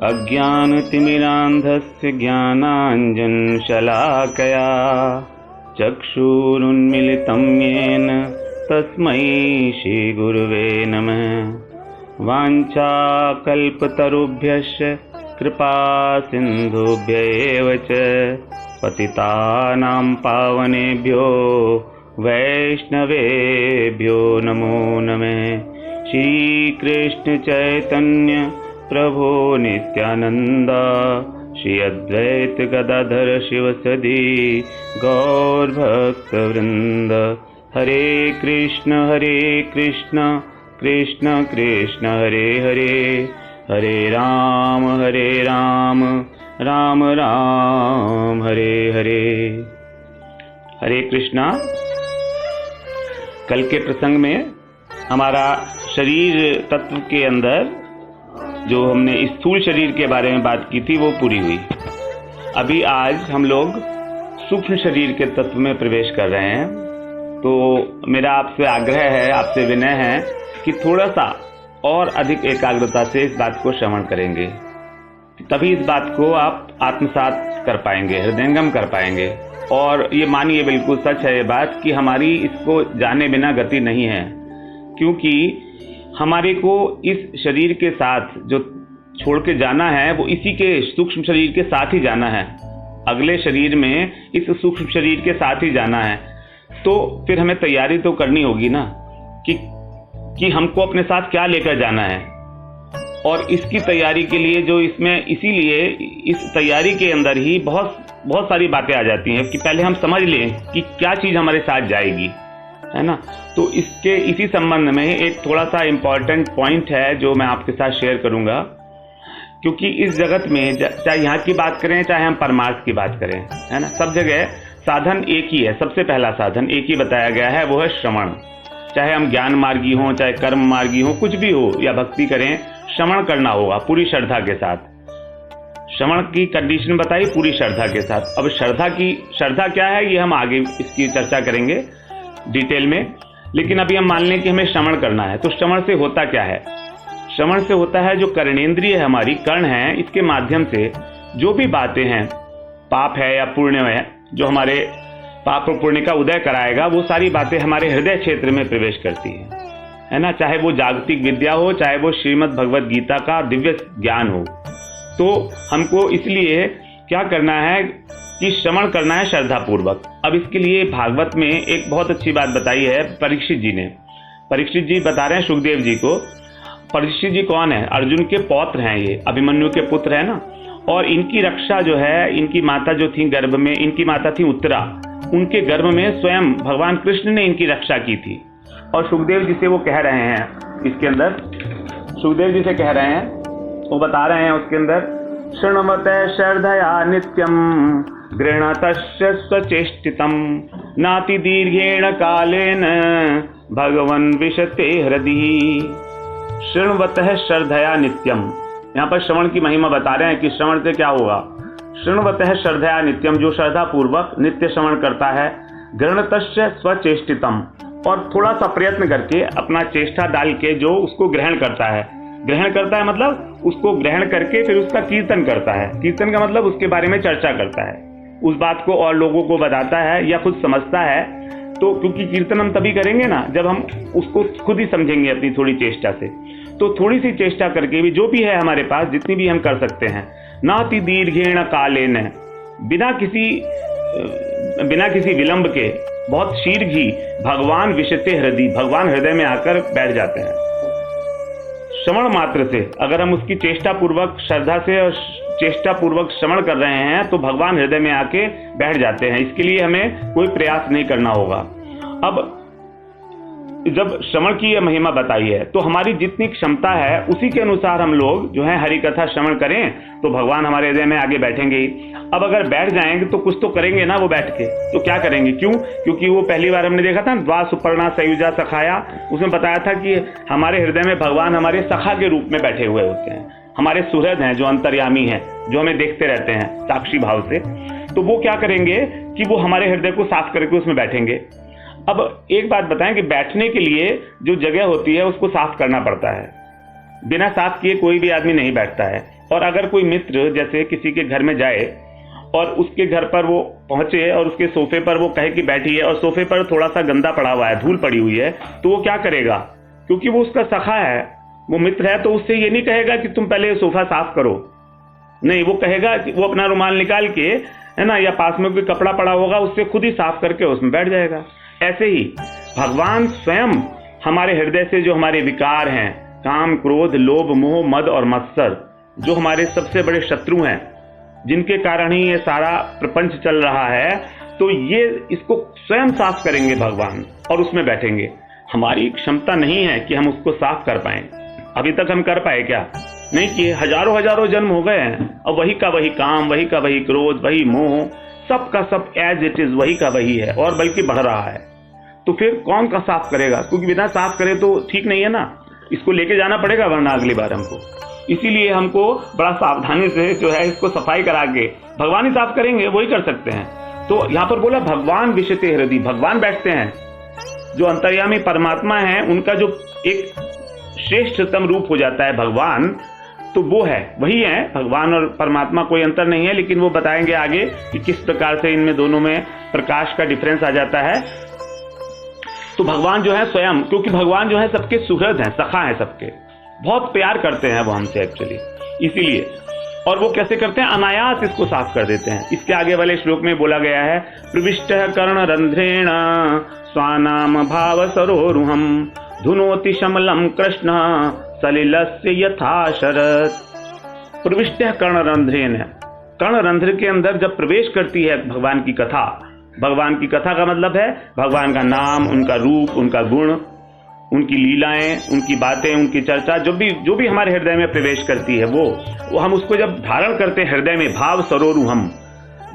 अज्ञानतिमिरान्धस्य ज्ञानाञ्जनशलाकया चक्षुरुन्मीलितं येन तस्मै श्रीगुरुवे नमः। वाञ्छाकल्पतरुभ्यश्च कृपा सिन्धुभ्यैव च पतितानां पावनेभ्यो वैष्णवेभ्यो नमो नमः। श्रीकृष्ण चैतन्य प्रभो नित्यानंद श्री अद्वैत गदाधर शिवसदि गौरभक्तवृंद। हरे कृष्ण कृष्ण कृष्ण हरे हरे, हरे राम राम राम हरे हरे। हरे कृष्णा। कल के प्रसंग में हमारा शरीर तत्व के अंदर जो हमने स्थूल शरीर के बारे में बात की थी वो पूरी हुई। अभी आज हम लोग सूक्ष्म शरीर के तत्व में प्रवेश कर रहे हैं। तो मेरा आपसे आग्रह है, आपसे विनय है कि थोड़ा सा और अधिक एकाग्रता से इस बात को श्रवण करेंगे, तभी इस बात को आप आत्मसात कर पाएंगे, हृदयंगम कर पाएंगे। और ये मानिए बिल्कुल सच है ये बात कि हमारी इसको जाने बिना गति नहीं है, क्योंकि हमारे को इस शरीर के साथ जो छोड़ के जाना है वो इसी के सूक्ष्म शरीर के साथ ही जाना है। अगले शरीर में इस सूक्ष्म शरीर के साथ ही जाना है। तो फिर हमें तैयारी तो करनी होगी ना कि हमको अपने साथ क्या लेकर जाना है। और इसकी तैयारी के लिए जो इसमें, इसीलिए इस तैयारी के अंदर ही बहुत सारी बातें आ जाती हैं कि पहले हम समझ लें कि क्या चीज़ हमारे साथ जाएगी, है ना। तो इसके इसी संबंध में एक थोड़ा सा इम्पॉर्टेंट पॉइंट है जो मैं आपके साथ शेयर करूंगा, क्योंकि इस जगत में चाहे यहाँ की बात करें चाहे हम परमार्थ की बात करें, है ना, सब जगह साधन एक ही है। सबसे पहला साधन एक ही बताया गया है, वो है श्रवण। चाहे हम ज्ञान मार्गी हों, चाहे कर्म मार्गी हों, कुछ भी हो या भक्ति करें, श्रवण करना होगा पूरी श्रद्धा के साथ। श्रवण की कंडीशन बताई पूरी श्रद्धा के साथ। अब श्रद्धा क्या है ये हम आगे इसकी चर्चा करेंगे डिटेल में, लेकिन अभी हम मान लें कि हमें श्रवण करना है। तो श्रवण से होता क्या है? श्रवण से होता है जो कर्णेंद्रिय है, हमारी कर्ण है, इसके माध्यम से जो भी बातें हैं, पाप है या पुण्य है, जो हमारे पाप और पुण्य का उदय कराएगा, वो सारी बातें हमारे हृदय क्षेत्र में प्रवेश करती है ना। चाहे वो जागतिक विद्या हो, चाहे वो श्रीमद् भगवद गीता का दिव्य ज्ञान हो। तो हमको इसलिए क्या करना है कि श्रवण करना है श्रद्धा पूर्वक। अब इसके लिए भागवत में एक बहुत अच्छी बात बताई है परीक्षित जी ने। परीक्षित जी बता रहे हैं सुखदेव जी को। परीक्षित जी कौन है? अर्जुन के पौत्र हैं, ये अभिमन्यु के पुत्र है ना। और इनकी रक्षा जो है, इनकी माता जो थी गर्भ में, इनकी माता थी उत्तरा, उनके गर्भ में स्वयं भगवान कृष्ण ने इनकी रक्षा की थी। और सुखदेव जी से वो कह रहे हैं, इसके अंदर सुखदेव जी से कह रहे हैं, वो बता रहे हैं उसके अंदर, शृण्वते श्रद्धया नित्यम गृह्णतस्य स्वचेष्टितम नाति दीर्घेण कालेन भगवन् विशते हृदि। शृण्वतः श्रद्धया नित्यम, यहाँ पर श्रवण की महिमा बता रहे हैं कि श्रवण से क्या होगा। शृण्वतः श्रद्धया नित्यम, जो श्रद्धा पूर्वक नित्य श्रवण करता है, गृह्णतस्य स्वचेष्टितम, और थोड़ा सा प्रयत्न करके अपना चेष्टा डाल के जो उसको ग्रहण करता है। ग्रहण करता है मतलब उसको ग्रहण करके फिर उसका कीर्तन करता है। कीर्तन का मतलब उसके बारे में चर्चा करता है, उस बात को और लोगों को बताता है या खुद समझता है। तो क्योंकि कीर्तन हम तभी करेंगे ना जब हम उसको खुद ही समझेंगे अपनी थोड़ी चेष्टा से। तो थोड़ी सी चेष्टा करके भी जो भी है हमारे पास, जितनी भी हम कर सकते हैं, नाति दीर्घेण कालेन, बिना किसी विलंब के, बहुत शीघ्र ही भगवान विशते हृदय, भगवान हृदय में आकर बैठ जाते हैं। श्रवण मात्र से अगर हम उसकी चेष्टा पूर्वक, श्रद्धा से और चेष्टा पूर्वक श्रवण कर रहे हैं तो भगवान हृदय में आके बैठ जाते हैं। इसके लिए हमें कोई प्रयास नहीं करना होगा। अब जब श्रवण की यह महिमा बताई है तो हमारी जितनी क्षमता है उसी के अनुसार हम लोग जो है हरि कथा श्रवण करें तो भगवान हमारे हृदय में आगे बैठेंगे ही। अब अगर बैठ जाएंगे तो कुछ तो करेंगे ना वो बैठ के, तो क्या करेंगे? क्यों? क्योंकि वो पहली बार हमने देखा था द्वा सुपर्णा सयुजा सखाया, उसमें बताया था कि हमारे हृदय में भगवान हमारे सखा के रूप में बैठे हुए होते हैं, हमारे सुहृद हैं जो अंतर्यामी हैं, जो हमें देखते रहते हैं साक्षी भाव से। तो वो क्या करेंगे कि वो हमारे हृदय को साफ करके उसमें बैठेंगे। अब एक बात बताएं कि बैठने के लिए जो जगह होती है उसको साफ करना पड़ता है। बिना साफ किए कोई भी आदमी नहीं बैठता है। और अगर कोई मित्र जैसे किसी के घर में जाए और उसके घर पर वो पहुंचे और उसके सोफे पर वो कहे कि बैठिए, और सोफे पर थोड़ा सा गंदा पड़ा हुआ है, धूल पड़ी हुई है, तो वो क्या करेगा? क्योंकि वो उसका सखा है, वो मित्र है, तो उससे ये नहीं कहेगा कि तुम पहले सोफा साफ करो। नहीं, वो कहेगा कि वो अपना रुमाल निकाल के, है ना, या पास में कोई कपड़ा पड़ा होगा उससे खुद ही साफ करके उसमें बैठ जाएगा। ऐसे ही भगवान स्वयं हमारे हृदय से जो हमारे विकार हैं, काम, क्रोध, लोभ, मोह, मद और मत्सर, जो हमारे सबसे बड़े शत्रु हैं, जिनके कारण ही ये सारा प्रपंच चल रहा है, तो ये इसको स्वयं साफ करेंगे भगवान और उसमें बैठेंगे। हमारी क्षमता नहीं है कि हम उसको साफ कर पाएं। अभी तक हम कर पाए क्या? नहीं किए। हजारों हजारों जन्म हो गए हैं और वही का वही काम, वही का वही क्रोध, वही मोह, सब का सब एज इट इज वही का वही है, और बल्कि बढ़ रहा है। तो फिर कौन का साफ करेगा? क्योंकि बिना साफ करे तो ठीक नहीं है ना, इसको लेके जाना पड़ेगा वरना अगली बार हमको। इसीलिए हमको बड़ा सावधानी से जो है इसको सफाई करा के भगवान ही साफ करेंगे, वही कर सकते हैं। तो यहाँ पर बोला भगवान विशते हृदय, भगवान बैठते हैं। जो अंतर्यामी परमात्मा है उनका जो एक श्रेष्ठतम रूप हो जाता है भगवान, तो वो है, वही है। भगवान और परमात्मा कोई अंतर नहीं है, लेकिन वो बताएंगे आगे कि किस प्रकार से इनमें दोनों में प्रकाश का डिफरेंस आ जाता है। तो भगवान जो है स्वयं, क्योंकि भगवान जो है सबके सुहृद हैं, सखा हैं सबके, बहुत प्यार करते हैं वो हमसे एक्चुअली, इसीलिए। और वो कैसे करते हैं? अनायास इसको साफ कर देते हैं। इसके आगे वाले श्लोक में बोला गया है, प्रविष्ट कर्ण रंध्रेण स्वानाम भाव सरोरुहम धुनोति शमलम कृष्ण सलिलस्य यथा शरत। प्रविष्ट कर्ण रंध्रेण, कर्ण रंध्र के अंदर जब प्रवेश करती है भगवान की कथा, भगवान की कथा का मतलब है भगवान का नाम, उनका रूप, उनका गुण, उनकी लीलाएं, उनकी बातें, उनकी चर्चा, जो भी हमारे हृदय में प्रवेश करती है वो हम उसको जब धारण करते हैं हृदय में, भाव सरोरुहम,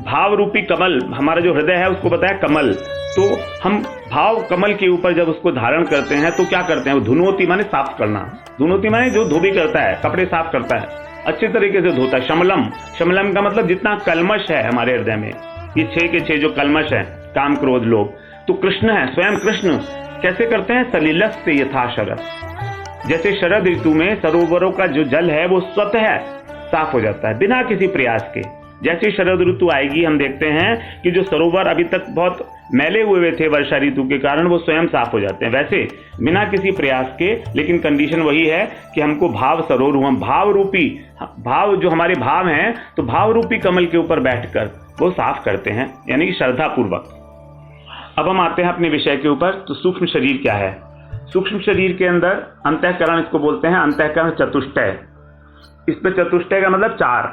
भाव रूपी कमल, हमारा जो हृदय है उसको बताया कमल, तो हम भाव कमल के ऊपर जब उसको धारण करते हैं तो क्या करते हैं? धुनोती माने साफ करना, धुनोती माने जो धोबी करता है, कपड़े साफ करता है, अच्छे तरीके से धोता है। शमलम, शमलम का मतलब जितना कलमश है हमारे हृदय में, ये 6 के 6 जो कलमश है, काम, क्रोध, लोभ, तो कृष्ण है, स्वयं कृष्ण कैसे करते हैं? सलिलस से यथा शरद, जैसे शरद ऋतु में सरोवरों का जो जल है वो स्वतः साफ हो जाता है बिना किसी प्रयास के। जैसे शरद ऋतु आएगी हम देखते हैं कि जो सरोवर अभी तक बहुत मैले हुए थे वर्षा ऋतु के कारण, वो स्वयं साफ हो जाते हैं, वैसे बिना किसी प्रयास के। लेकिन कंडीशन वही है कि हमको भाव सरोरुहम, भाव रूपी, भाव जो हमारे भाव हैं, तो भाव रूपी कमल के ऊपर बैठकर वो साफ करते हैं, यानी कि श्रद्धा पूर्वक। अब हम आते हैं अपने विषय के ऊपर। तो सूक्ष्म शरीर क्या है? सूक्ष्म शरीर के अंदर अंतःकरण इसको बोलते हैं, अंतःकरण चतुष्टय। इस पे चतुष्टय का मतलब 4।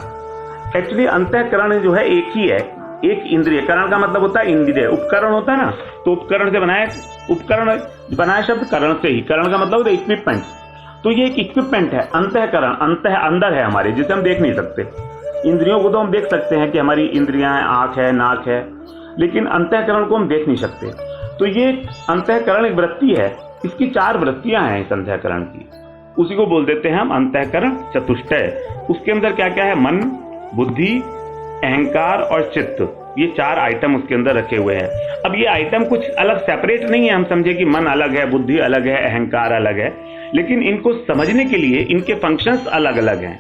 एक्चुअली अंतःकरण जो है एक ही है, एक इंद्रिय। करण का मतलब होता है इंद्रिय, उपकरण होता है ना, तो उपकरण से बनाया, उपकरण बनाया शब्द करण से ही। करण का मतलब होता है इक्विपमेंट, तो ये एक इक्विपमेंट है। अंतःकरण, अंतः अंदर है हमारे, जिसे हम देख नहीं सकते। इंद्रियों को तो हम देख सकते हैं कि हमारी इंद्रियां हैं, आंख है, नाक है, लेकिन अंतःकरण को हम देख नहीं सकते। तो ये अंतःकरण एक वृत्ति है, इसकी 4 वृत्तियां हैं इस अंतःकरण की, उसी को बोल देते हैं हम अंतःकरण चतुष्टय। उसके अंदर क्या क्या है? मन, बुद्धि, अहंकार और चित्त, ये 4 आइटम उसके अंदर रखे हुए हैं। अब ये आइटम कुछ अलग सेपरेट नहीं है, हम समझे कि मन अलग है, बुद्धि अलग है, अहंकार अलग है, लेकिन इनको समझने के लिए इनके फंक्शंस अलग अलग हैं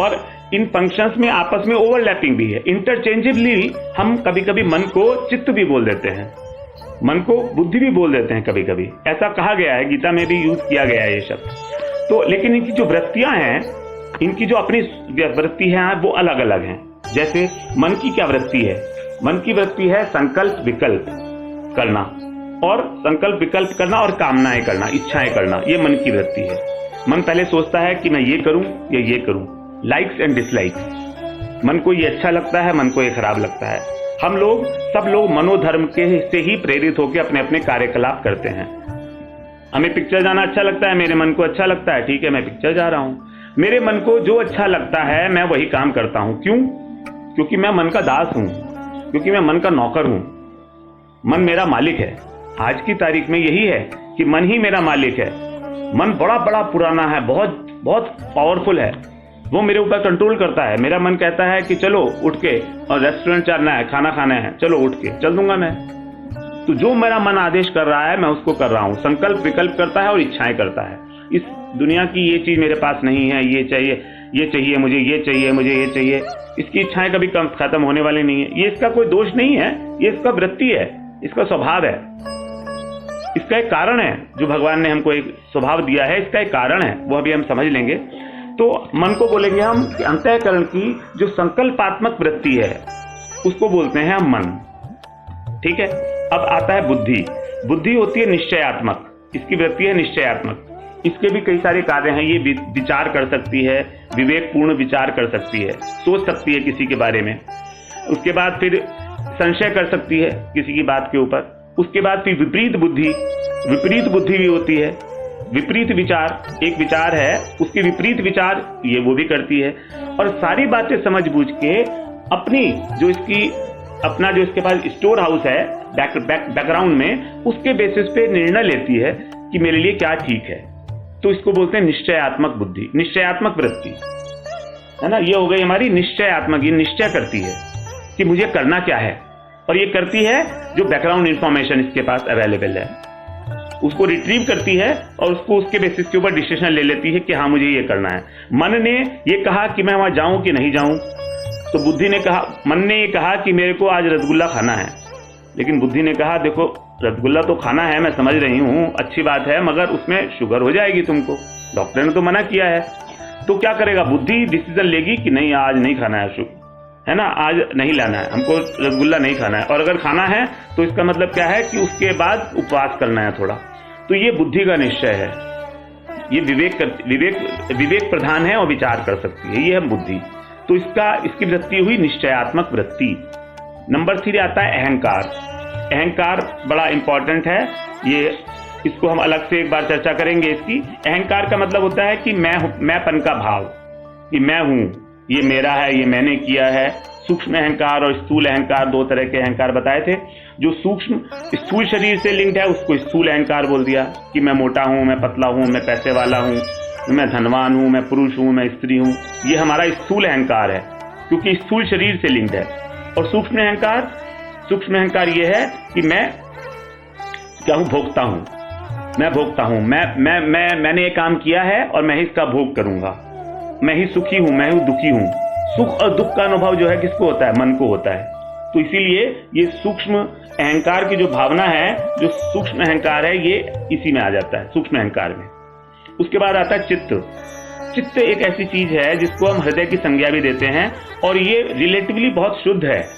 और इन फंक्शंस में आपस में ओवरलैपिंग भी है। इंटरचेंजेबली हम कभी कभी मन को चित्त भी बोल देते हैं, मन को बुद्धि भी बोल देते हैं कभी कभी, ऐसा कहा गया है, गीता में भी यूज किया गया है ये शब्द। तो लेकिन इनकी जो वृत्तियां हैं, इनकी जो अपनी वृत्ति है वो अलग अलग हैं। जैसे मन की क्या वृत्ति है? मन की वृत्ति है संकल्प विकल्प करना, और संकल्प विकल्प करना और कामनाएं करना, इच्छाएं करना, ये मन की वृत्ति है। मन पहले सोचता है कि मैं ये करूं या ये करूं, लाइक्स एंड डिसलाइक्स। मन को ये अच्छा लगता है, मन को ये खराब लगता है। हम लोग, सब लोग मनोधर्म के से ही प्रेरित होकर अपने अपने कार्यकलाप करते हैं। हमें पिक्चर जाना अच्छा लगता है, मेरे मन को अच्छा लगता है, ठीक है मैं पिक्चर जा रहा हूं। मेरे मन को जो अच्छा लगता है मैं वही काम करता हूं। क्यों? क्योंकि मैं मन का दास हूं, क्योंकि मैं मन का नौकर हूं। मन मेरा मालिक है। आज की तारीख में यही है कि मन ही मेरा मालिक है। मन बड़ा बड़ा पुराना है, बहुत बहुत पावरफुल है, वो मेरे ऊपर कंट्रोल करता है। मेरा मन कहता है कि चलो उठ के और रेस्टोरेंट जाना है, खाना खाना है, चलो उठ के चल दूंगा मैं। तो जो मेरा मन आदेश कर रहा है मैं उसको कर रहा हूँ। संकल्प विकल्प करता है और इच्छाएं करता है। इस दुनिया की ये चीज मेरे पास नहीं है, ये चाहिए मुझे, ये चाहिए मुझे, ये चाहिए, इसकी इच्छाएं कभी खत्म होने वाली नहीं है। ये इसका कोई दोष नहीं है, ये इसका वृत्ति है, इसका स्वभाव है, इसका एक कारण है। जो भगवान ने हमको एक स्वभाव दिया है, इसका एक कारण है, वो अभी हम समझ लेंगे। तो मन को बोलेंगे हम अंतःकरण की जो संकल्पात्मक वृत्ति है उसको बोलते हैं हम मन। ठीक है। अब आता है बुद्धि। बुद्धि होती है निश्चयात्मक, इसकी वृत्ति है निश्चयात्मक। इसके भी कई सारे कार्य हैं। ये विचार कर सकती है, विवेकपूर्ण विचार कर सकती है, सोच सकती है किसी के बारे में। उसके बाद फिर संशय कर सकती है किसी की बात के ऊपर। उसके बाद फिर विपरीत बुद्धि भी होती है। विपरीत विचार, एक विचार है उसके विपरीत विचार ये वो भी करती है। और सारी बातें समझ बूझ के अपना जो इसके पास स्टोर हाउस है बैकग्राउंड में, उसके बेसिस पे निर्णय लेती है कि मेरे लिए क्या ठीक है। तो इसको बोलते हैं निश्चयात्मक बुद्धि, निश्चयात्मक वृत्ति, है ना। ये हो गई हमारी निश्चयात्मक, ये निश्चय करती है कि मुझे करना क्या है। और ये करती है जो बैकग्राउंड इंफॉर्मेशन इसके पास अवेलेबल है, उसको रिट्रीव करती है और उसको उसके बेसिस के ऊपर डिसीजन ले लेती है कि हाँ मुझे ये करना है। मन ने ये कहा कि मैं वहां जाऊं कि नहीं जाऊं, तो मन ने ये कहा कि मेरे को आज रसगुल्ला खाना है। लेकिन बुद्धि ने कहा देखो रसगुल्ला तो खाना है, मैं समझ रही हूँ, अच्छी बात है, मगर उसमें शुगर हो जाएगी तुमको, डॉक्टर ने तो मना किया है। तो क्या करेगा, बुद्धि डिसीजन लेगी कि नहीं आज नहीं खाना है शुगर, है ना, आज नहीं लाना है, हमको रसगुल्ला नहीं खाना है। और अगर खाना है तो इसका मतलब क्या है कि उसके बाद उपवास करना है थोड़ा। तो ये बुद्धि का निश्चय है, ये विवेक प्रधान है और विचार कर सकती है, ये है बुद्धि। तो इसकी वृत्ति हुई निश्चयात्मक वृत्ति। नंबर 3 आता है अहंकार। अहंकार बड़ा इंपॉर्टेंट है, इसको हम अलग से एक बार चर्चा करेंगे। इसकी अहंकार का मतलब होता है कि मैंपन का भाव, कि मैं हूं, ये मेरा है, ये मैंने किया है। सूक्ष्म अहंकार और स्थूल अहंकार, 2 तरह के अहंकार बताए थे। जो स्थूल शरीर से लिंक्ड है उसको स्थूल अहंकार बोल दिया कि मैं मोटा हूं, मैं पतला हूं, मैं पैसे वाला हूं, मैं धनवान हूं, मैं पुरुष हूं, मैं स्त्री हूं। ये हमारा स्थूल अहंकार है क्योंकि स्थूल शरीर से लिंक्ड है। और सूक्ष्म अहंकार ये है कि मैं क्या हूं, भोगता हूं, मैं भोगता हूं, मैंने ये काम किया है और मैं ही इसका भोग करूंगा, मैं ही सुखी हूं, मैं ही दुखी हूं। सुख और दुख का अनुभव जो है किसको होता है, मन को होता है। तो इसीलिए ये सूक्ष्म अहंकार की जो भावना है, जो सूक्ष्म अहंकार है, ये इसी में आ जाता है, सूक्ष्म अहंकार में। उसके बाद आता है चित्त। चित्त एक ऐसी चीज है जिसको हम हृदय की संज्ञा भी देते हैं और ये रिलेटिवली बहुत शुद्ध है।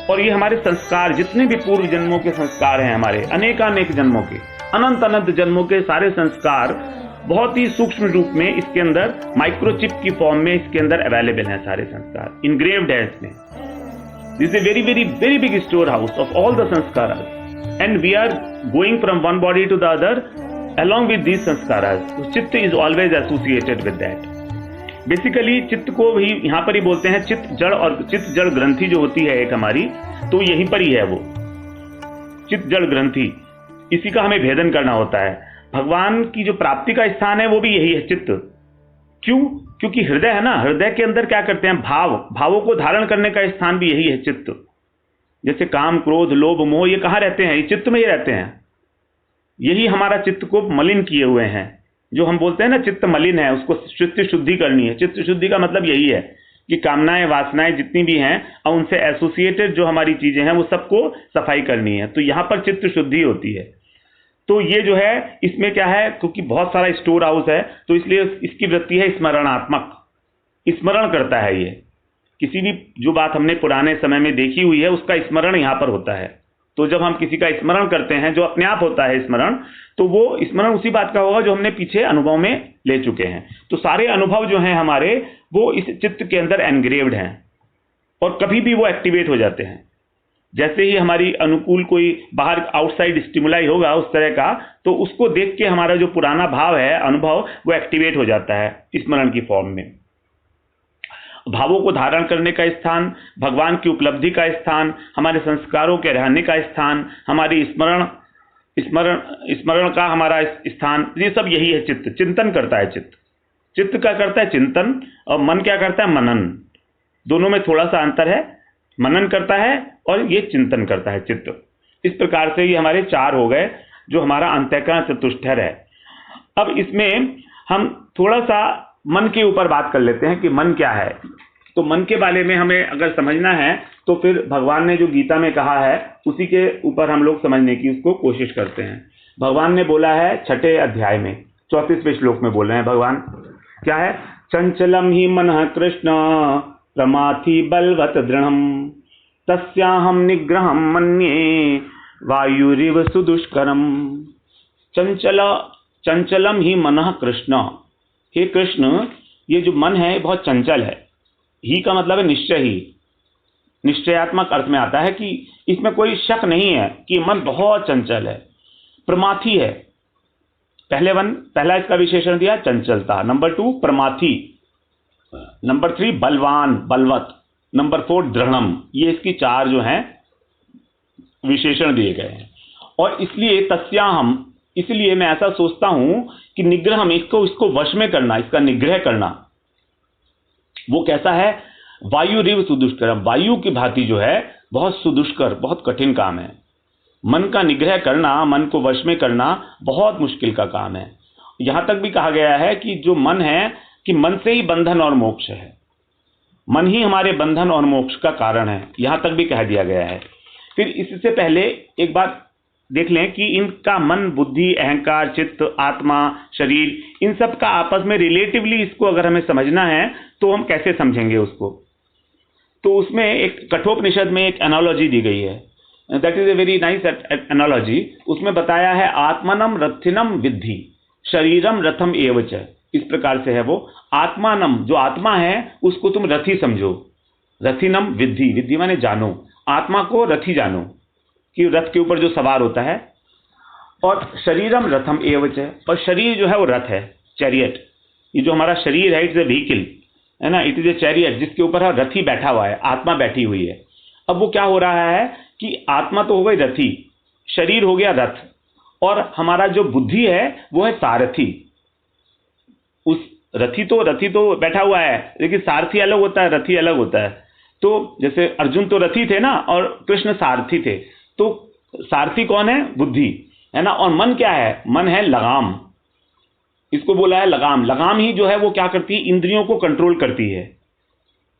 और ये हमारे संस्कार, जितने भी पूर्व जन्मों के संस्कार हैं, हमारे अनेकानेक जन्मों के, अनंत जन्मों के सारे संस्कार बहुत ही सूक्ष्म रूप में इसके अंदर माइक्रोचिप की फॉर्म में इसके अंदर अवेलेबल हैं। सारे संस्कार इनग्रेव्ड है इसमें। This is a very very very big store house of all the samskaras and we are going from one body to the other along with these sanskaras. So चित्त is always associated with that. Basically चित्त को भी यहाँ पर ही बोलते हैं चित्त जड़, और चित्त जड़ ग्रंथि जो होती है एक हमारी, तो यहीं पर ही है वो चित्त जड़ ग्रंथि। इसी का हमें भेदन करना होता है। भगवान की जो प्राप्ति का स्थान है वो भी यही है, चित्त। क्यों? क्योंकि हृदय है ना, हृदय के अंदर क्या करते हैं, भावों को धारण करने का स्थान भी यही है, चित्त। जैसे काम, क्रोध, लोभ, मोह, ये कहाँ रहते हैं, ये चित्त में ही रहते हैं। यही हमारा चित्त को मलिन किए हुए हैं। जो हम बोलते हैं ना चित्त मलिन है, उसको चित्त शुद्धि करनी है। चित्त शुद्धि का मतलब यही है कि कामनाएं, वासनाएं जितनी भी हैं और उनसे एसोसिएटेड जो हमारी चीजें हैं वो सबको सफाई करनी है। तो यहाँ पर चित्त शुद्धि होती है। तो ये जो है इसमें क्या है, क्योंकि बहुत सारा स्टोर हाउस है तो इसलिए इसकी वृत्ति है स्मरणात्मक, स्मरण करता है। ये किसी भी जो बात हमने पुराने समय में देखी हुई है उसका स्मरण यहाँ पर होता है। तो जब हम किसी का स्मरण करते हैं, जो अपने आप होता है स्मरण, तो वो स्मरण उसी बात का होगा जो हमने पीछे अनुभव में ले चुके हैं। तो सारे अनुभव जो हैं हमारे, वो इस चित्त के अंदर एनग्रेव्ड हैं और कभी भी वो एक्टिवेट हो जाते हैं। जैसे ही हमारी अनुकूल कोई बाहर आउटसाइड स्टिमुलाई होगा उस तरह का, तो उसको देख के हमारा जो पुराना भाव है, अनुभव, वो एक्टिवेट हो जाता है स्मरण की फॉर्म में। भावों को धारण करने का स्थान, भगवान की उपलब्धि का स्थान, हमारे संस्कारों के रहने का स्थान, हमारी स्मरण का हमारा स्थान, ये सब यही है। चित्त चिंतन करता है। चित्त क्या करता है, चिंतन, और मन क्या करता है, मनन। दोनों में थोड़ा सा अंतर है। मनन करता है और ये चिंतन करता है चित्त। इस प्रकार से ये हमारे 4 हो गए जो हमारा अंतःकरण चतुष्टय है। अब इसमें हम थोड़ा सा मन के ऊपर बात कर लेते हैं कि मन क्या है। तो मन के बारे में हमें अगर समझना है तो फिर भगवान ने जो गीता में कहा है उसी के ऊपर हम लोग समझने की उसको कोशिश करते हैं। भगवान ने बोला है 6ठे अध्याय में 34वें श्लोक में बोल रहे हैं भगवान, क्या है? चंचलम ही मनः कृष्ण प्रमाथि बलवत दृढ़म तस्याहम निग्रहम मन्ये वायुरिव सुदुष्करम। चंचलम ही मनः कृष्ण, हे कृष्ण ये जो मन है बहुत चंचल है। ही का मतलब है निश्चय ही, निश्चयात्मक अर्थ में आता है कि इसमें कोई शक नहीं है कि मन बहुत चंचल है, प्रमाथी है। पहला इसका विशेषण दिया चंचलता, नंबर 2 प्रमाथी, नंबर 3 बलवान बलवत, नंबर 4 दृढ़म। ये इसकी 4 जो हैं विशेषण दिए गए हैं। और इसलिए तस्याहम, इसलिए मैं ऐसा सोचता हूं कि निग्रह में इसको वश में करना, इसका निग्रह करना वो कैसा है? वायु रिव सुदुष्करम, वायु की भांति जो है बहुत सुदुष्कर, बहुत कठिन काम है। मन का निग्रह करना, मन को वश में करना बहुत मुश्किल का काम है। यहां तक भी कहा गया है कि जो मन है कि मन से ही बंधन और मोक्ष है, मन ही हमारे बंधन और मोक्ष का कारण है, यहां तक भी कह दिया गया है। फिर इससे पहले एक बात देख लें कि इनका मन, बुद्धि, अहंकार, चित्त, आत्मा, शरीर, इन सब का आपस में रिलेटिवली इसको अगर हमें समझना है तो हम कैसे समझेंगे उसको? तो उसमें एक कठोपनिषद में एक एनालॉजी दी गई है, that is a very nice analogy. उसमें बताया है आत्मनम रथिनम विद्धि शरीरम रथम एवच। इस प्रकार से है वो, आत्मानम जो आत्मा है उसको तुम रथी समझो, रथिनम विद्धि, विद्धि माने जानो, आत्मा को रथी जानो कि रथ के ऊपर जो सवार होता है। और शरीरम रथम एवच, और शरीर जो है वो रथ है, चैरियट। ये जो हमारा शरीर है इट्स ए व्हीकल है ना, इट इज ए चैरियट जिसके ऊपर रथी बैठा हुआ है, आत्मा बैठी हुई है। अब वो क्या हो रहा है कि आत्मा तो हो गई रथी, शरीर हो गया रथ, और हमारा जो बुद्धि है वो है सारथी। उस रथी तो बैठा हुआ है, लेकिन सारथी अलग होता है, रथी अलग होता है। तो जैसे अर्जुन तो रथी थे ना और कृष्ण सारथी थे, तो सारथी कौन है? बुद्धि है ना। और मन क्या है? मन है लगाम, इसको बोला है लगाम। लगाम ही जो है वो क्या करती है? इंद्रियों को कंट्रोल करती है।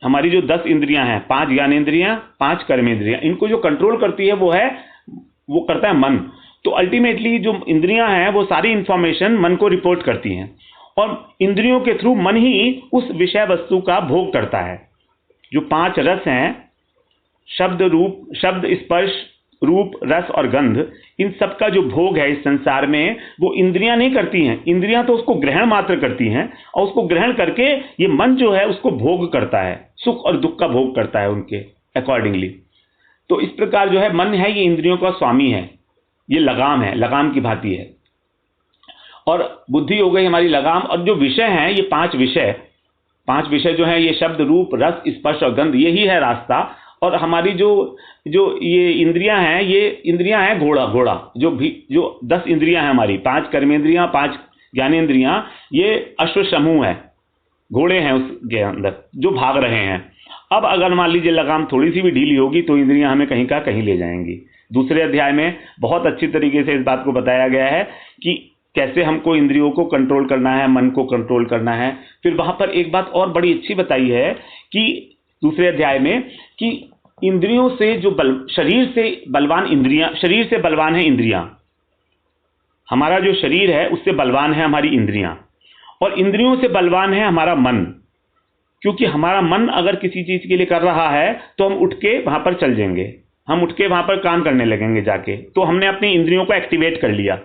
हमारी जो 10 इंद्रियां हैं, 5 ज्ञानेंद्रियां, 5 कर्मेंद्रियां, इनको जो कंट्रोल करती है वो करता है मन। तो अल्टीमेटली जो इंद्रियां हैं वो सारी इंफॉर्मेशन मन को रिपोर्ट करती हैं, और इंद्रियों के थ्रू मन ही उस विषय वस्तु का भोग करता है। जो 5 रस हैं, शब्द, स्पर्श, रूप, रस और गंध, इन सब का जो भोग है इस संसार में वो इंद्रियां नहीं करती हैं। इंद्रियां तो उसको ग्रहण मात्र करती हैं, और उसको ग्रहण करके ये मन जो है उसको भोग करता है, सुख और दुख का भोग करता है उनके अकॉर्डिंगली। तो इस प्रकार जो है मन है ये इंद्रियों का स्वामी है, ये लगाम है, लगाम की भांति है। और बुद्धि हो गई हमारी लगाम। और जो विषय हैं ये 5 विषय जो है ये शब्द, रूप, रस, स्पर्श और गंध, यही है रास्ता। और हमारी जो ये इंद्रियां हैं, ये इंद्रियां हैं घोड़ा, जो 10 इंद्रियां हैं हमारी, 5 कर्मेंद्रियां, 5 ज्ञानेंद्रियां, ये अश्व समूह है, घोड़े हैं उसके अंदर जो भाग रहे हैं। अब अगर मान लीजिए लगाम थोड़ी सी भी ढीली होगी तो इंद्रियां हमें कहीं का कहीं ले जाएंगी। दूसरे अध्याय में बहुत अच्छी तरीके से इस बात को बताया गया है कि कैसे हमको इंद्रियों को कंट्रोल करना है, मन को कंट्रोल करना है। फिर वहां पर एक बात और बड़ी अच्छी बताई है कि दूसरे अध्याय में कि इंद्रियों से जो शरीर से बलवान है इंद्रियां। हमारा जो शरीर है उससे बलवान है हमारी इंद्रियां, और इंद्रियों से बलवान है हमारा मन। क्योंकि हमारा मन अगर किसी चीज के लिए कर रहा है तो हम उठ के वहां पर चल जाएंगे, हम उठ के वहां पर काम करने लगेंगे जाके, तो हमने अपनी इंद्रियों को एक्टिवेट कर लिया।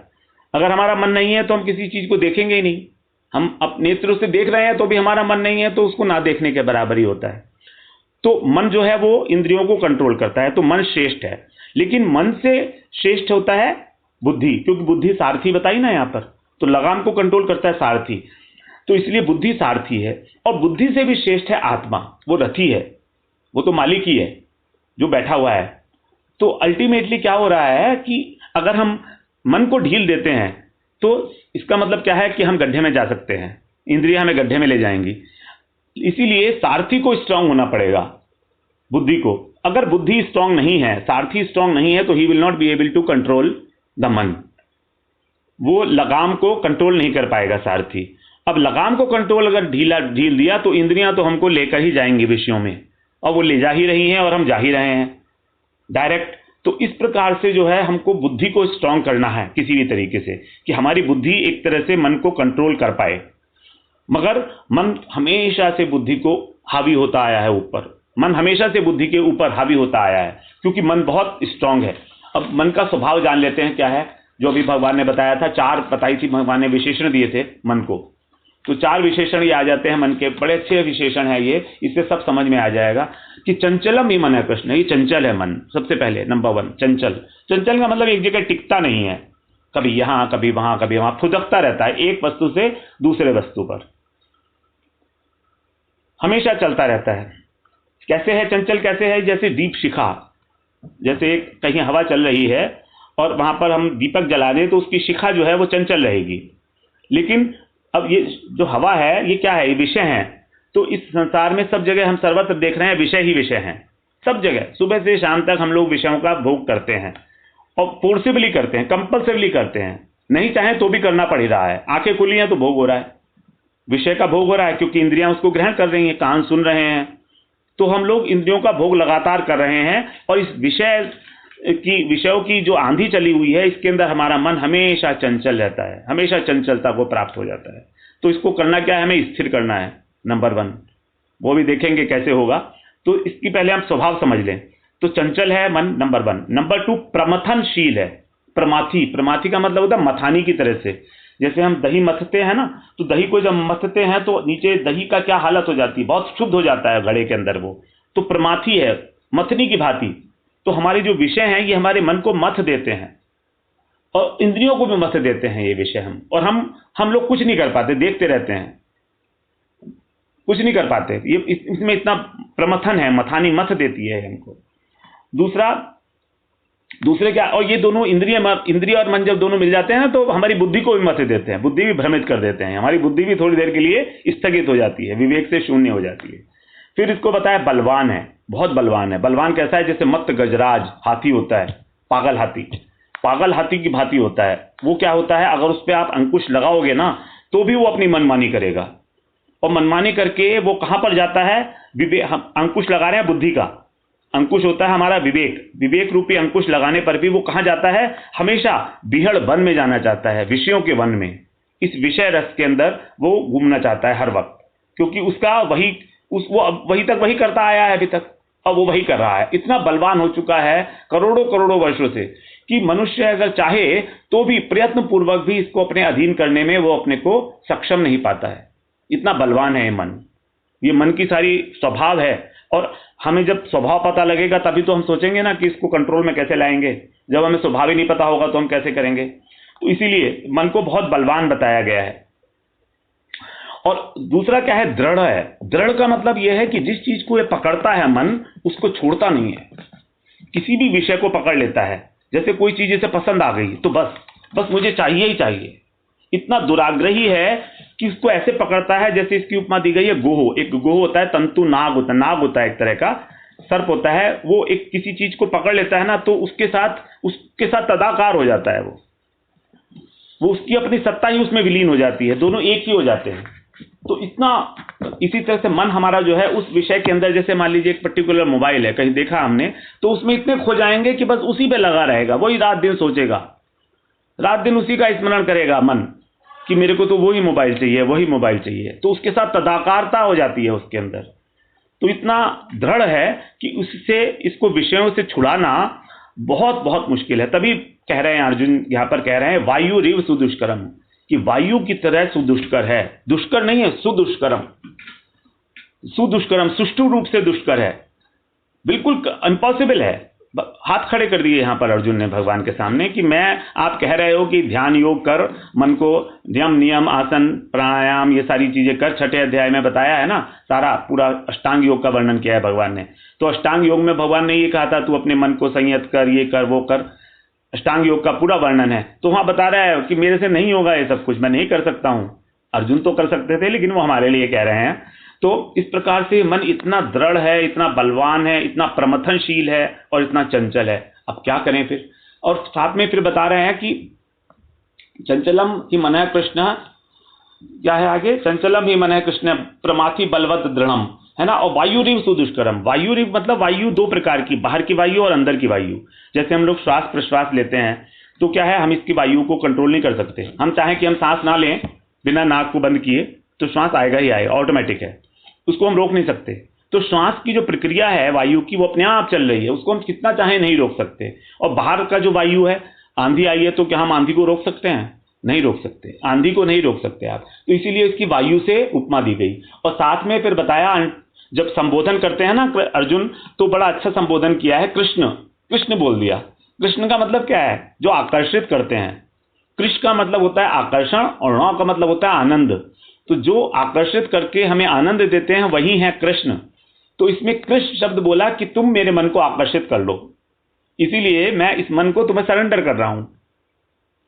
अगर हमारा मन नहीं है तो हम किसी चीज को देखेंगे ही नहीं। हम अपने नेत्रों से देख रहे हैं तो भी हमारा मन नहीं है, तो उसको ना देखने के बराबर ही होता है। तो मन जो है वो इंद्रियों को कंट्रोल करता है, तो मन श्रेष्ठ है। लेकिन मन से श्रेष्ठ होता है बुद्धि, क्योंकि बुद्धि सारथी बताई ना यहाँ पर, तो लगाम को कंट्रोल करता है सारथी, तो इसलिए बुद्धि सारथी है। और बुद्धि से भी श्रेष्ठ है आत्मा, वो रथी है, वो तो मालिक ही है जो बैठा हुआ है। तो अल्टीमेटली क्या हो रहा है कि अगर हम मन को ढील देते हैं तो इसका मतलब क्या है कि हम गड्ढे में जा सकते हैं, इंद्रियां हमें गड्ढे में ले जाएंगी। इसीलिए सारथी को स्ट्रांग होना पड़ेगा, बुद्धि को। अगर बुद्धि स्ट्रांग नहीं है, सारथी स्ट्रांग नहीं है, तो he will not be able to control the मन। वो लगाम को कंट्रोल नहीं कर पाएगा सारथी। अब लगाम को कंट्रोल अगर ढील दिया तो इंद्रियां तो हमको लेकर ही जाएंगी विषयों में, और वो ले जा ही रही हैं और हम जा ही रहे हैं डायरेक्ट। तो इस प्रकार से जो है हमको बुद्धि को स्ट्रांग करना है किसी भी तरीके से, कि हमारी बुद्धि एक तरह से मन को कंट्रोल कर पाए। मगर मन हमेशा से बुद्धि को हावी होता आया है ऊपर, मन हमेशा से बुद्धि के ऊपर हावी होता आया है, क्योंकि मन बहुत स्ट्रांग है। अब मन का स्वभाव जान लेते हैं क्या है, जो अभी भगवान ने बताया था, 4 बताई थी भगवान ने, विशेषण दिए थे मन को। तो 4 विशेषण ये आ जाते हैं मन के, बड़े अच्छे विशेषण है ये, इससे सब समझ में आ जाएगा कि चंचलम ही मन है कृष्ण, ये चंचल है मन। सबसे पहले नंबर 1 चंचल। चंचल का मतलब एक जगह टिकता नहीं है, कभी यहां कभी वहां कभी वहां, फुदकता रहता है एक वस्तु से दूसरे वस्तु पर, हमेशा चलता रहता है। कैसे है चंचल, कैसे है, जैसे दीप शिखा, जैसे कहीं हवा चल रही है और वहां पर हम दीपक जला दें तो उसकी शिखा जो है वो चंचल रहेगी। लेकिन अब ये जो हवा है ये क्या है, ये विषय है। तो इस संसार में सब जगह हम सर्वत्र देख रहे हैं विषय ही विषय हैं, सब जगह सुबह से शाम तक हम लोग विषयों का भोग करते हैं, और फोर्सिबली करते हैं, कंपल्सरीली करते हैं, नहीं चाहे तो भी करना पड़ रहा है। आंखें खुली हैं तो भोग हो रहा है, विषय का भोग हो रहा है, क्योंकि इंद्रियां उसको ग्रहण कर रही हैं, कान सुन रहे हैं। तो हम लोग इंद्रियों का भोग लगातार कर रहे हैं, और इस विषयों की जो आंधी चली हुई है, इसके अंदर हमारा मन हमेशा चंचल रहता है, हमेशा चंचलता को प्राप्त हो जाता है। तो इसको करना क्या है, हमें स्थिर करना है नंबर 1, वो भी देखेंगे कैसे होगा। तो इसकी पहले हम स्वभाव समझ लें। तो चंचल है मन नंबर 1। नंबर 2 प्रमथनशील है, प्रमाथी। प्रमाथी का मतलब होता है मथानी की तरह से, जैसे हम दही मथते हैं ना, तो दही को जब मथते हैं तो नीचे दही का क्या हालत हो जाती है, बहुत शुद्ध हो जाता है घड़े के अंदर वो। तो प्रमाथी है, मथनी की भांति। तो हमारे जो विषय हैं ये हमारे मन को मथ देते हैं, और इंद्रियों को भी मथ देते हैं ये विषय हम, और हम लोग कुछ नहीं कर पाते, देखते रहते हैं, कुछ नहीं कर पाते। ये इसमें इतना प्रमथन है, मथानी मथ देती है हमको। दूसरे क्या, और ये दोनों इंद्रिय और मन जब दोनों मिल जाते हैं ना, तो हमारी बुद्धि को भी मथ देते हैं, बुद्धि भी भ्रमित कर देते हैं, हमारी बुद्धि भी थोड़ी देर के लिए स्थगित हो जाती है, विवेक से शून्य हो जाती है। फिर इसको बताया बलवान है, बहुत बलवान है। बलवान कैसा है, जैसे मत्त गजराज हाथी होता है, पागल हाथी, पागल हाथी की भांति होता है। वो क्या होता है, अगर उस पर आप अंकुश लगाओगे ना तो भी वो अपनी मनमानी करेगा, और मनमानी करके वो कहां पर जाता है, हम अंकुश लगा रहे हैं बुद्धि का, अंकुश होता है हमारा विवेक, विवेक रूपी अंकुश लगाने पर भी वो कहां जाता है, हमेशा बिहड़ वन में जाना चाहता है, विषयों के वन में, इस विषय रस के अंदर वो घूमना चाहता है हर वक्त, क्योंकि उसका वही तक वही करता आया है अभी तक, अब वो वही कर रहा है। इतना बलवान हो चुका है करोड़ों करोड़ों वर्षों से, कि मनुष्य अगर चाहे तो भी प्रयत्न पूर्वक भी इसको अपने अधीन करने में वो अपने को सक्षम नहीं पाता है। इतना बलवान है ये मन की सारी स्वभाव है। और हमें जब स्वभाव पता लगेगा तभी तो हम सोचेंगे ना कि इसको कंट्रोल में कैसे लाएंगे। जब हमें स्वभाव ही नहीं पता होगा तो हम कैसे करेंगे। तो इसीलिए मन को बहुत बलवान बताया गया है। और दूसरा क्या है, दृढ़ है। दृढ़ का मतलब यह है कि जिस चीज को ये पकड़ता है मन, उसको छोड़ता नहीं है, किसी भी विषय को पकड़ लेता है। जैसे कोई चीज इसे पसंद आ गई तो बस मुझे चाहिए ही चाहिए, इतना दुराग्रही है कि उसको ऐसे पकड़ता है। जैसे इसकी उपमा दी गई है गोह। एक गोह होता है, तंतु नाग होता है, एक तरह का सर्प होता है। वो एक किसी चीज को पकड़ लेता है ना, तो उसके साथ तदाकार हो जाता है। वो उसकी अपनी सत्ता ही उसमें विलीन हो जाती है, दोनों एक ही हो जाते हैं। तो इसी तरह से मन हमारा जो है उस विषय के अंदर, जैसे मान लीजिए एक पर्टिकुलर मोबाइल है, कहीं देखा हमने, तो उसमें इतने खो जाएंगे कि बस उसी पे लगा रहेगा, वही रात दिन सोचेगा, रात दिन उसी का स्मरण करेगा मन कि मेरे को तो वही मोबाइल चाहिए। तो उसके साथ तदाकारता हो जाती है उसके अंदर। तो इतना दृढ़ है कि उससे इसको विषयों से छुड़ाना बहुत बहुत मुश्किल है। तभी कह रहे हैं अर्जुन, यहाँ पर कह रहे हैं वायु रिव सुदुष्करम, कि वायु की तरह सुदुष्कर है। दुष्कर नहीं है, सुदुष्करम, सुष्ठु रूप से दुष्कर है, बिल्कुल इम्पॉसिबल है। हाथ खड़े कर दिए यहाँ पर अर्जुन ने भगवान के सामने कि आप कह रहे हो कि ध्यान योग कर, मन को नियम आसन प्राणायाम ये सारी चीजें कर। 6ठे अध्याय में बताया है ना, सारा पूरा अष्टांग योग का वर्णन किया है भगवान ने। तो अष्टांग योग में भगवान ने ये कहा था तू अपने मन को संयत कर, ये कर वो कर, अष्टांग योग का पूरा वर्णन है। तो वहां बता रहा है कि मेरे से नहीं होगा ये सब कुछ, मैं नहीं कर सकता हूं। अर्जुन तो कर सकते थे, लेकिन वो हमारे लिए कह रहे हैं। तो इस प्रकार से मन इतना दृढ़ है, इतना बलवान है, इतना प्रमथनशील है और इतना चंचल है। अब क्या करें फिर? और साथ में फिर बता रहे हैं कि चंचलम ही मनः कृष्ण, क्या है आगे? चंचलम ही मनः कृष्ण प्रमाथि बलवत दृढ़म, है ना। और वायुरिव सुदुष्करम। वायुरिव मतलब वायु दो प्रकार की, बाहर की वायु और अंदर की वायु। जैसे हम लोग श्वास प्रश्वास लेते हैं तो क्या है, हम इसकी वायु को कंट्रोल नहीं कर सकते। हम चाहें कि हम सांस ना लें बिना नाक को बंद किए तो श्वास आएगा ही आएगा, ऑटोमेटिक है, उसको हम रोक नहीं सकते। तो श्वास की जो प्रक्रिया है वायु की, वो अपने आप चल रही है, उसको हम कितना चाहें नहीं रोक सकते। और बाहर का जो वायु है, आंधी आई है तो क्या हम आंधी को रोक सकते हैं? नहीं रोक सकते, आंधी को नहीं रोक सकते आप। तो इसीलिए इसकी वायु से उपमा दी गई। और साथ में फिर बताया, जब संबोधन करते हैं ना अर्जुन, तो बड़ा अच्छा संबोधन किया है, कृष्ण कृष्ण बोल दिया। कृष्ण का मतलब क्या है? जो आकर्षित करते हैं। कृष्ण का मतलब होता है आकर्षण और नौ का मतलब होता है आनंद। तो जो आकर्षित करके हमें आनंद देते हैं वही है कृष्ण। तो इसमें कृष्ण शब्द बोला कि तुम मेरे मन को आकर्षित कर लो, इसीलिए मैं इस मन को तुम्हें सरेंडर कर रहा हूं।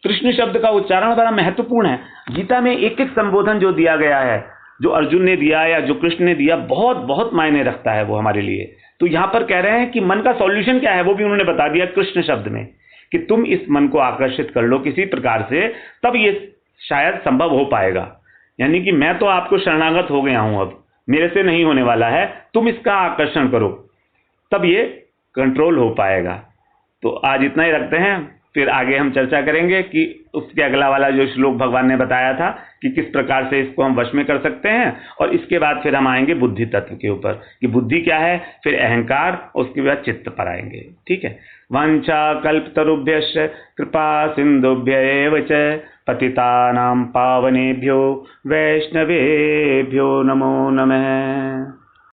कृष्ण शब्द का उच्चारण बड़ा महत्वपूर्ण है। गीता में एक एक संबोधन जो दिया गया है, जो अर्जुन ने दिया या जो कृष्ण ने दिया, बहुत बहुत मायने रखता है वो हमारे लिए। तो यहां पर कह रहे हैं कि मन का सॉल्यूशन क्या है वो भी उन्होंने बता दिया कृष्ण शब्द में, कि तुम इस मन को आकर्षित कर लो किसी प्रकार से, तब ये शायद संभव हो पाएगा। यानी कि मैं तो आपको शरणागत हो गया हूं, अब मेरे से नहीं होने वाला है, तुम इसका आकर्षण करो, तब ये कंट्रोल हो पाएगा। तो आज इतना ही रखते हैं, फिर आगे हम चर्चा करेंगे कि उसके अगला वाला जो श्लोक भगवान ने बताया था कि किस प्रकार से इसको हम वश में कर सकते हैं। और इसके बाद फिर हम आएंगे बुद्धि तत्व के ऊपर कि बुद्धि क्या है, फिर अहंकार, उसके बाद चित्त पर आएंगे। ठीक है। वांछा कल्पतरुभ्यश्च कृपा सिंधुभ्य एव च पतितानां पावनेभ्यो वैष्णवेभ्यो नमो नमः।